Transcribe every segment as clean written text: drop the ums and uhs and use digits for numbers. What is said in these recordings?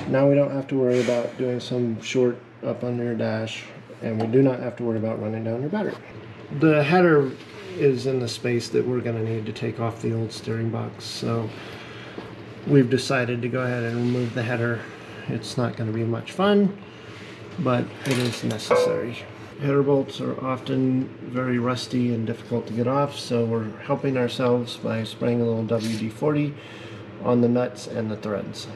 Now we don't have to worry about doing some short up under your dash, and we do not have to worry about running down your battery. The header is in the space that we're going to need to take off the old steering box, so we've decided to go ahead and remove the header. It's not going to be much fun, but it is necessary. Header bolts are often very rusty and difficult to get off, so we're helping ourselves by spraying a little WD-40 on the nuts and the threads.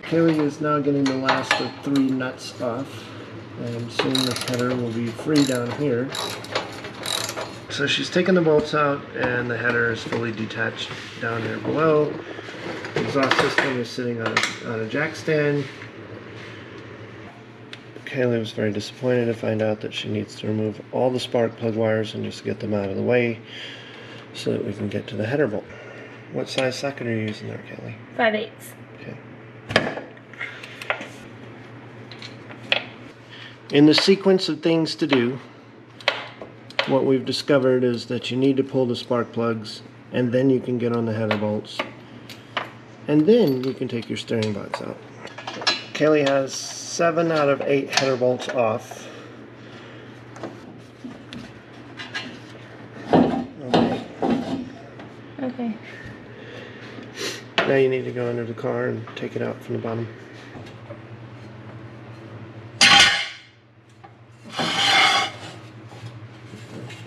Kailey is now getting the last of 3 nuts off, and soon this header will be free down here. So she's taken the bolts out and the header is fully detached down here below. The exhaust system is sitting on a jack stand. Kailey was very disappointed to find out that she needs to remove all the spark plug wires and just get them out of the way so that we can get to the header bolt. What size socket are you using there, Kailey? 5/8. Okay. In the sequence of things to do, what we've discovered is that you need to pull the spark plugs, and then you can get on the header bolts, and then you can take your steering box out. Kailey has 7 out of 8 header bolts off. Okay. Okay. Now you need to go under the car and take it out from the bottom.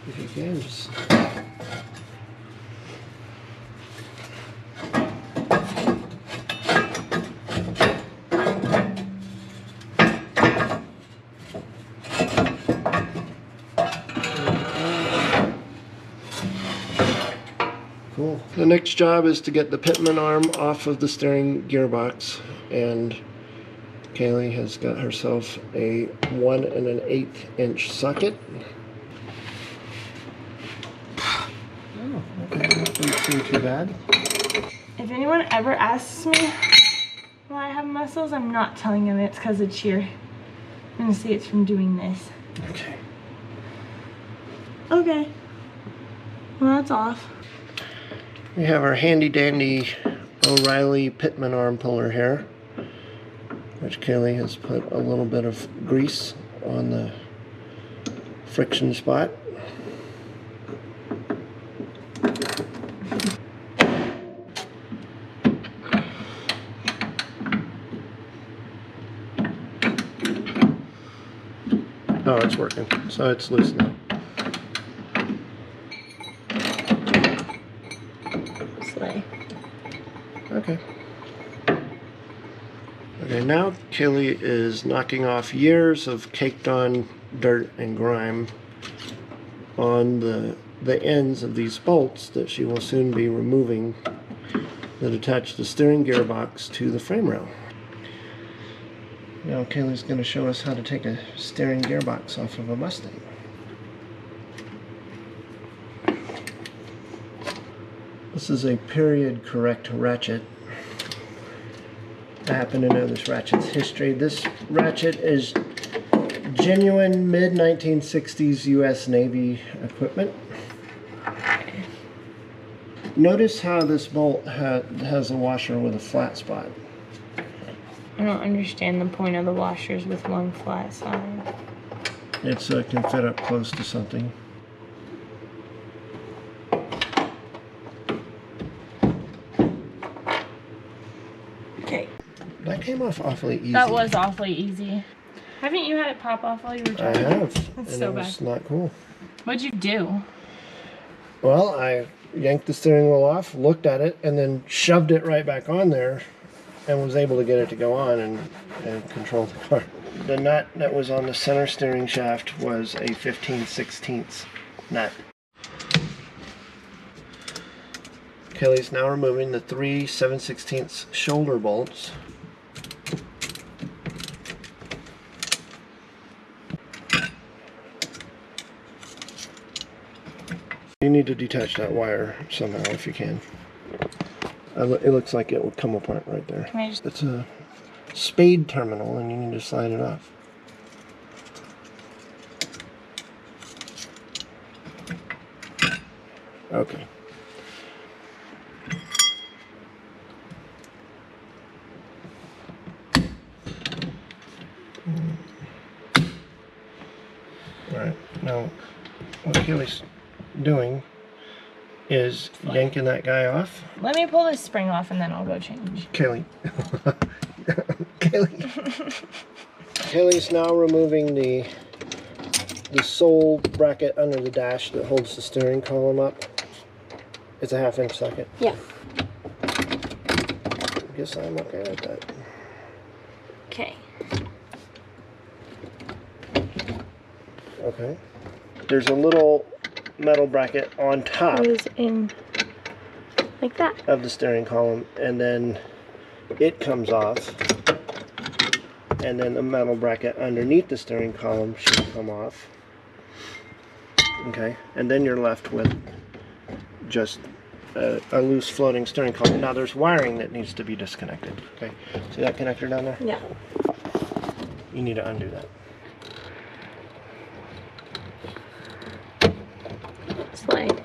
If you can, just... Cool. The next job is to get the pitman arm off of the steering gearbox, and Kailey has got herself a 1 1/8 inch socket. Oh, okay, that doesn't seem too bad. If anyone ever asks me why I have muscles, I'm not telling them it's because of cheer. I'm gonna say it's from doing this. Okay. Okay. Well, that's off. We have our handy dandy O'Reilly pitman arm puller here, which Kailey has put a little bit of grease on the friction spot. Oh, it's working, so it's loose now. Slay. Okay. Okay, now Kailey is knocking off years of caked on dirt and grime on the ends of these bolts that she will soon be removing that attach the steering gearbox to the frame rail. Now Kailey's going to show us how to take a steering gearbox off of a Mustang. This is a period correct ratchet. I happen to know this ratchet's history. This ratchet is genuine mid-1960s US Navy equipment. Notice how this bolt has a washer with a flat spot. I don't understand the point of the washers with one flat side. It can fit up close to something. Okay. That came off awfully easy. That was awfully easy. Haven't you had it pop off while you were I driving? have. That's and so it was bad. not cool. What'd you do? Well, I yanked the steering wheel off, looked at it, and then shoved it right back on there and was able to get it to go on and control the car. The nut that was on the center steering shaft was a 15/16 nut. Kailey's now removing the 3 7/16 shoulder bolts. You need to detach that wire somehow if you can. It looks like it will come apart right there. It's a spade terminal and you need to slide it off. Okay. Kailey's doing is yanking that guy off. Let me pull this spring off and then I'll go change. Kailey. Kailey. Kailey's now removing the sole bracket under the dash that holds the steering column up. It's a 1/2 inch socket. Yeah. I guess I'm okay with that. Okay. Okay. There's a little metal bracket on top Goes in like that of the steering column, and then it comes off, and then the metal bracket underneath the steering column should come off. Okay, and then you're left with just a loose floating steering column. Now there's wiring that needs to be disconnected. Okay, see that connector down there? Yeah. You need to undo that. Slide.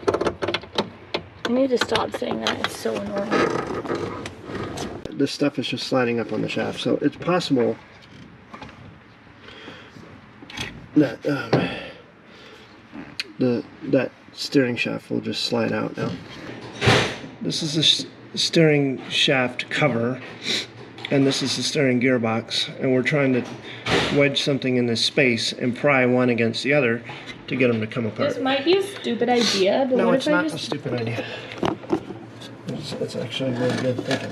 I need to stop saying that. It's so annoying. This stuff is just sliding up on the shaft, so it's possible that that steering shaft will just slide out now. This is the steering shaft cover, and this is the steering gearbox, and we're trying to wedge something in this space and pry one against the other to get them to come apart. This might be a stupid idea, but No, what it's if I not just... a stupid idea. It's actually really good thinking.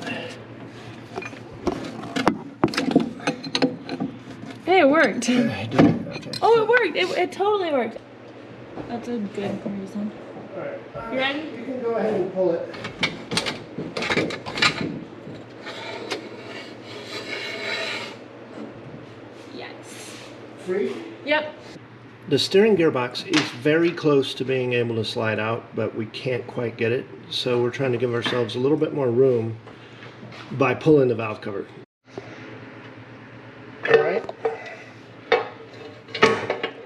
Hey, it worked. I did. Okay. Oh, it worked. It totally worked. That's a good reason. Alright. You ready? You can go ahead and pull it. Yes. Free? Yep. The steering gearbox is very close to being able to slide out, but we can't quite get it. So we're trying to give ourselves a little bit more room by pulling the valve cover. Alright.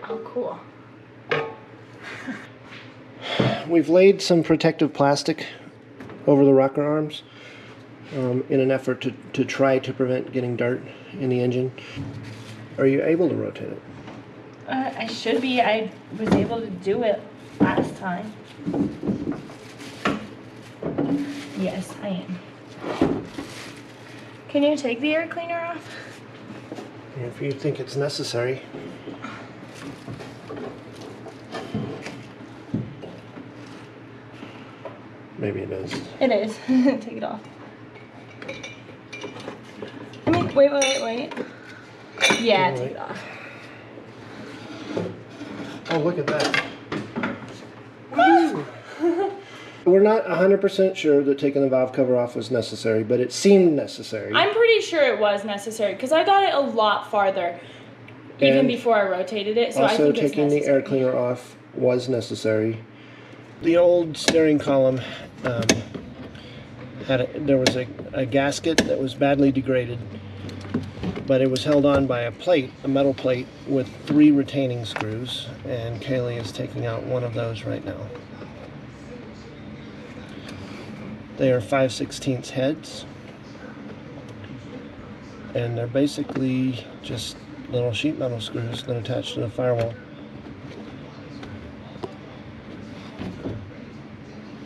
Oh, cool. We've laid some protective plastic over the rocker arms in an effort to try to prevent getting dirt in the engine. Are you able to rotate it? I should be. I was able to do it last time. Yes, I am. Can you take the air cleaner off? If you think it's necessary. Maybe it is. It is. Take it off. I mean, wait. Yeah, take it off. Oh, look at that. Woo! We're not 100% sure that taking the valve cover off was necessary, but it seemed necessary. I'm pretty sure it was necessary because I got it a lot farther even And before I rotated it. So I also, think it's taking necessary. the air cleaner off was necessary. The old steering column there was a gasket that was badly degraded, but it was held on by a metal plate with 3 retaining screws, and Kailey is taking out one of those right now. They are 5/16 heads, and they're basically just little sheet metal screws that attach to the firewall.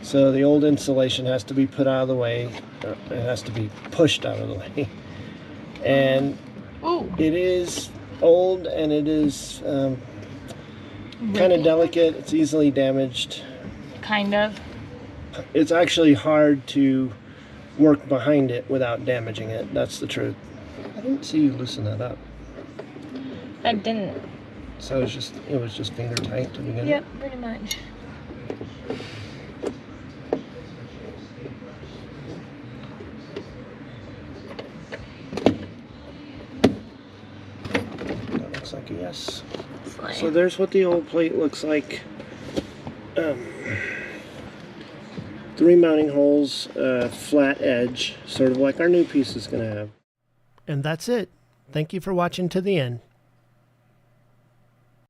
So the old insulation has to be put out of the way. It has to be pushed out of the way. And Ooh. it is old, and it is kind of delicate. It's easily damaged. Kind of. It's actually hard to work behind it without damaging it. That's the truth. I didn't see you loosen that up. I didn't. So it was just finger tight to begin. Yep, pretty much. That looks like a yes. Slide. So there's what the old plate looks like. 3 mounting holes, flat edge, sort of like our new piece is going to have. And that's it. Thank you for watching to the end.